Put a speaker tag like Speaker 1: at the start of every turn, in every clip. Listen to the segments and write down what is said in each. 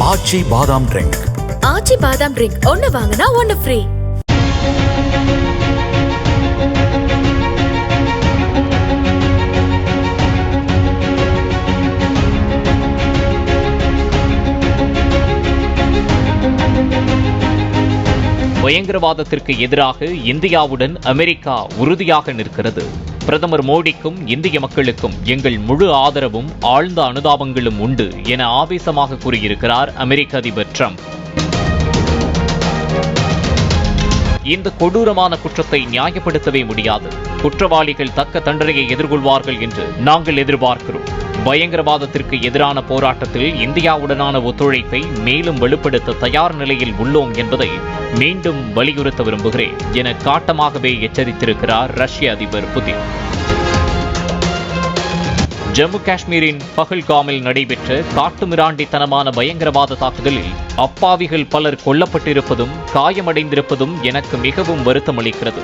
Speaker 1: ஆச்சி பாதாம் ட்ரிங்க்.
Speaker 2: ஆச்சி பாதாம் ட்ரிங்க் ஒன்னு வாங்கினா ஒன்னு ஃப்ரீ.
Speaker 3: பயங்கரவாதத்திற்கு எதிராக இந்தியாவுடன் அமெரிக்கா உறுதியாக நிற்கிறது. பிரதமர் மோடிக்கும் இந்திய மக்களுக்கும் எங்கள் முழு ஆதரவும் ஆழ்ந்த அனுதாபங்களும் உண்டு என ஆவேசமாக கூறியிருக்கிறார் அமெரிக்க அதிபர் ட்ரம்ப். இந்த கொடூரமான குற்றத்தை நியாயப்படுத்தவே முடியாது. குற்றவாளிகள் தக்க தண்டனையை எதிர்கொள்வார்கள் என்று நாங்கள் எதிர்பார்க்கிறோம். பயங்கரவாதத்திற்கு எதிரான போராட்டத்தில் இந்தியாவுடனான ஒத்துழைப்பை மேலும் வலுப்படுத்த தயார் நிலையில் உள்ளோம் என்பதை மீண்டும் வலியுறுத்த விரும்புகிறேன் என காட்டமாகவே எச்சரித்திருக்கிறார் ரஷ்ய அதிபர் புதின். ஜம்மு காஷ்மீரின் பஹல்காமில் நடைபெற்ற காட்டுமிராண்டித்தனமான பயங்கரவாத தாக்குதலில் அப்பாவிகள் பலர் கொல்லப்பட்டிருப்பதும் காயமடைந்திருப்பதும் எனக்கு மிகவும் வருத்தமளிக்கிறது.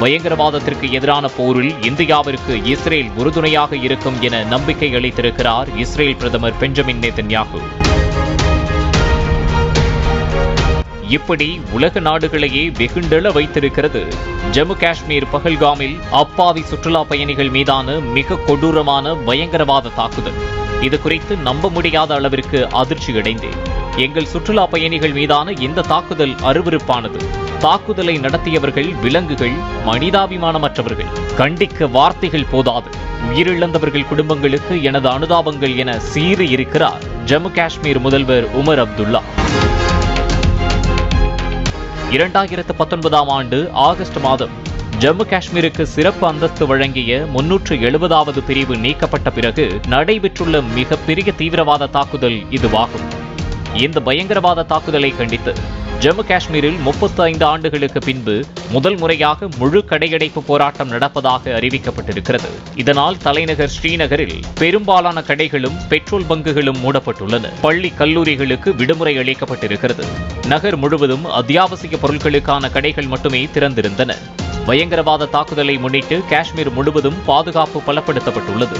Speaker 3: பயங்கரவாதத்திற்கு எதிரான போரில் இந்தியாவிற்கு இஸ்ரேல் உறுதுணையாக இருக்கும் என நம்பிக்கை அளித்திருக்கிறார் இஸ்ரேல் பிரதமர் பெஞ்சமின் நேதன்யாகு. இப்படி உலக நாடுகளையே வெகுண்டெழ வைத்திருக்கிறது ஜம்மு காஷ்மீர் பஹல்காமில் அப்பாவி சுற்றுலா பயணிகள் மீதான மிக கொடூரமான பயங்கரவாத தாக்குதல். இது குறித்து நம்ப முடியாத அளவிற்கு அதிர்ச்சி அடைந்தேன். எங்கள் சுற்றுலா பயணிகள் மீதான இந்த தாக்குதல் அருவருப்பானது. தாக்குதலை நடத்தியவர்கள் விலங்குகள், மனிதாபிமானமற்றவர்கள். கண்டிக்க வார்த்தைகள் போதாது. உயிரிழந்தவர்கள் குடும்பங்களுக்கு எனது அனுதாபங்கள் என சீறி இருக்கிறார் ஜம்மு காஷ்மீர் முதல்வர் உமர் அப்துல்லா. 2019 ஆண்டு ஆகஸ்ட் மாதம் ஜம்மு காஷ்மீருக்கு சிறப்பு அந்தஸ்து வழங்கிய 370வது பிரிவு நீக்கப்பட்ட பிறகு நடைபெற்றுள்ள மிகப்பெரிய தீவிரவாத தாக்குதல் இதுவாகும். இந்த பயங்கரவாத தாக்குதலை கண்டித்து ஜம்மு காஷ்மீரில் 35 ஆண்டுகளுக்கு பின்பு முதல் முறையாக முழு கடையடைப்பு போராட்டம் நடப்பதாக அறிவிக்கப்பட்டிருக்கிறது. இதனால் தலைநகர் ஸ்ரீநகரில் பெரும்பாலான கடைகளும் பெட்ரோல் பங்குகளும் மூடப்பட்டுள்ளன. பள்ளி கல்லூரிகளுக்கு விடுமுறை அளிக்கப்பட்டிருக்கிறது. நகர் முழுவதும் அத்தியாவசிய பொருட்களுக்கான கடைகள் மட்டுமே திறந்திருந்தன. பயங்கரவாத தாக்குதலை முன்னிட்டு காஷ்மீர் முழுவதும் பாதுகாப்பு பலப்படுத்தப்பட்டுள்ளது.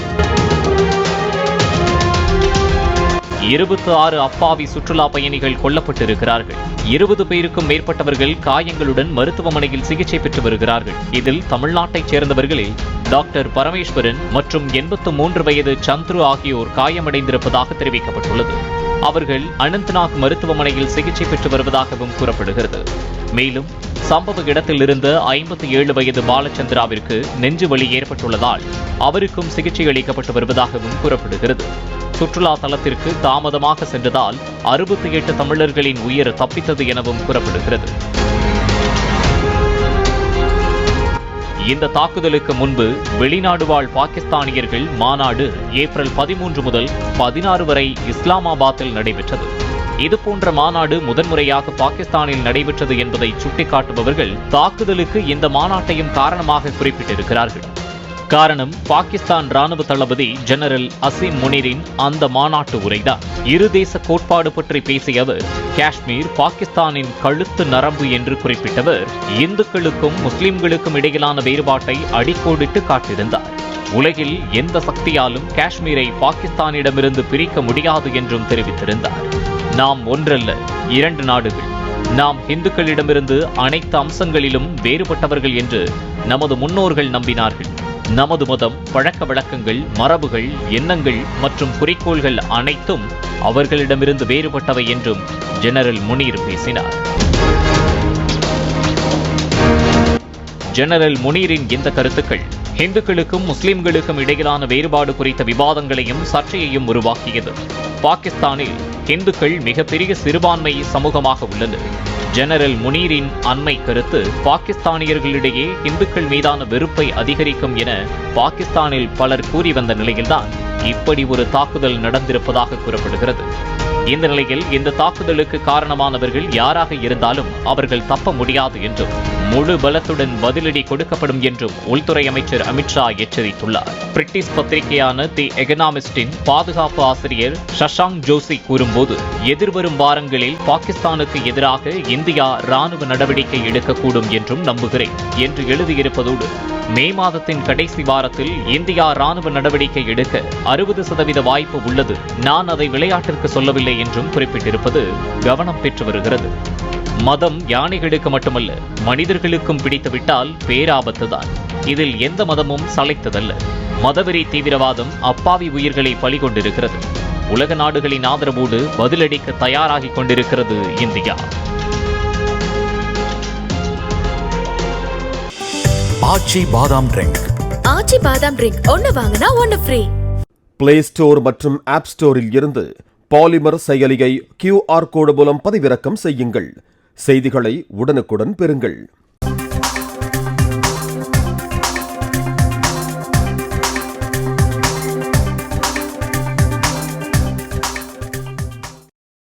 Speaker 3: 26 அப்பாவி சுற்றுலா பயணிகள் கொல்லப்பட்டிருக்கிறார்கள். 20 பேருக்கும் மேற்பட்டவர்கள் காயங்களுடன் மருத்துவமனையில் சிகிச்சை பெற்று வருகிறார்கள். இதில் தமிழ்நாட்டைச் சேர்ந்தவர்களில் டாக்டர் பரமேஸ்வரன் மற்றும் 83 வயது சந்துரு ஆகியோர் காயமடைந்திருப்பதாக தெரிவிக்கப்பட்டுள்ளது. அவர்கள் அனந்த்நாக் மருத்துவமனையில் சிகிச்சை பெற்று வருவதாகவும் கூறப்படுகிறது. மேலும் சம்பவ இடத்தில் இருந்த 57 வயது பாலச்சந்திராவிற்கு நெஞ்சு வலி ஏற்பட்டுள்ளதால் அவருக்கும் சிகிச்சை அளிக்கப்பட்டு வருவதாகவும் கூறப்படுகிறது. சுற்றுலா தலத்திற்கு தாமதமாக சென்றதால் 68 தமிழர்களின் உயிர் தப்பித்தது எனவும் கூறப்படுகிறது. இந்த தாக்குதலுக்கு முன்பு வெளிநாடு வாழ் பாகிஸ்தானியர்கள் மாநாடு ஏப்ரல் 13 முதல் 16 வரை இஸ்லாமாபாத்தில் நடைபெற்றது. இதுபோன்ற மாநாடு முதன்முறையாக பாகிஸ்தானில் நடைபெற்றது என்பதை சுட்டிக்காட்டுபவர்கள் தாக்குதலுக்கு இந்த மாநாட்டையும் காரணமாக குறிப்பிட்டிருக்கிறார்கள். காரணம் பாகிஸ்தான் ராணுவ தளபதி ஜெனரல் அசீம் முனிரின் அந்த மாநாட்டு உரைதான். இருதேச கோட்பாடு பற்றி பேசிய அவர் காஷ்மீர் பாகிஸ்தானின் கழுத்து நரம்பு என்று குறிப்பிட்டவர் இந்துக்களுக்கும் முஸ்லிம்களுக்கும் இடையிலான வேறுபாட்டை அடிக்கோடிட்டு காட்டியிருந்தார். உலகில் எந்த சக்தியாலும் காஷ்மீரை பாகிஸ்தானிடமிருந்து பிரிக்க முடியாது என்றும் தெரிவித்திருந்தார். நாம் ஒன்றல்ல, 2 நாடுகள். நாம் இந்துக்களிடமிருந்து அனைத்து அம்சங்களிலும் வேறுபட்டவர்கள் என்று நமது முன்னோர்கள் நம்பினார்கள். நமது மதம், பழக்க வழக்கங்கள், மரபுகள், எண்ணங்கள் மற்றும் குறிக்கோள்கள் அனைத்தும் அவர்களிடமிருந்து வேறுபட்டவை என்றும் ஜெனரல் முனீர் பேசினார். ஜெனரல் முனீரின் இந்த கருத்துக்கள் இந்துக்களுக்கும் முஸ்லிம்களுக்கும் இடையிலான வேறுபாடு குறித்த விவாதங்களையும் சர்ச்சையையும் உருவாக்கியது. பாகிஸ்தானில் இந்துக்கள் மிகப்பெரிய சிறுபான்மை சமூகமாக உள்ளனர். ஜெனரல் முனீரின் அண்மை கருத்து பாகிஸ்தானியர்களிடையே இந்துக்கள் மீதான வெறுப்பை அதிகரிக்கும் என பாகிஸ்தானில் பலர் கூறி வந்த நிலையில்தான் இப்படி ஒரு தாக்குதல் நடந்திருப்பதாக கூறப்படுகிறது. இந்த நிலையில் இந்த தாக்குதலுக்கு காரணமானவர்கள் யாராக இருந்தாலும் அவர்கள் தப்ப முடியாது என்றும் முழு பலத்துடன் பதிலடி கொடுக்கப்படும் என்றும் உள்துறை அமைச்சர் அமித்ஷா எச்சரித்துள்ளார். பிரிட்டிஷ் பத்திரிகையான தி எகனாமிஸ்டின் பாதுகாப்பு ஆசிரியர் சஷாங்க் ஜோஷி கூறும்போது, எதிர்வரும் வாரங்களில் பாகிஸ்தானுக்கு எதிராக இந்தியா ராணுவ நடவடிக்கை எடுக்கக்கூடும் என்றும் நம்புகிறேன் என்று எழுதியிருப்பதோடு மே மாதத்தின் கடைசி வாரத்தில் இந்தியா ராணுவ நடவடிக்கை எடுக்க 60% வாய்ப்பு உள்ளது, நான் அதை விளையாட்டிற்கு சொல்லவில்லை என்றும் குறிப்பிட்டிருப்பது கவனம் பெற்று வருகிறது. மதம் யானைகளுக்கு மட்டுமல்ல, மனிதர்களுக்கும் பிடித்துவிட்டால் பேராபத்துதான். இதில் எந்த மதமும் சளைத்ததல்ல. மதவெறி தீவிரவாதம் அப்பாவி உயிர்களை பலிகொண்டிருக்கிறது. உலக நாடுகளின் ஆதரவோடு பதிலளிக்க தயாராகிக் கொண்டிருக்கிறது இந்தியா.
Speaker 1: ஆச்சி பாதாம் ட்ரிங்க்.
Speaker 2: ஆச்சி பாதாம் ட்ரிங்க் ஒன்னு வாங்கினா ஒன்னு ஃப்ரீ.
Speaker 4: பிளே ஸ்டோர் மற்றும் ஆப் ஸ்டோரில் இருந்து பாலிமர் செயலியை QR கோடு மூலம் பதிவிறக்கம் செய்யுங்கள். செய்திகளை உடனுக்குடன் பெறுங்கள்.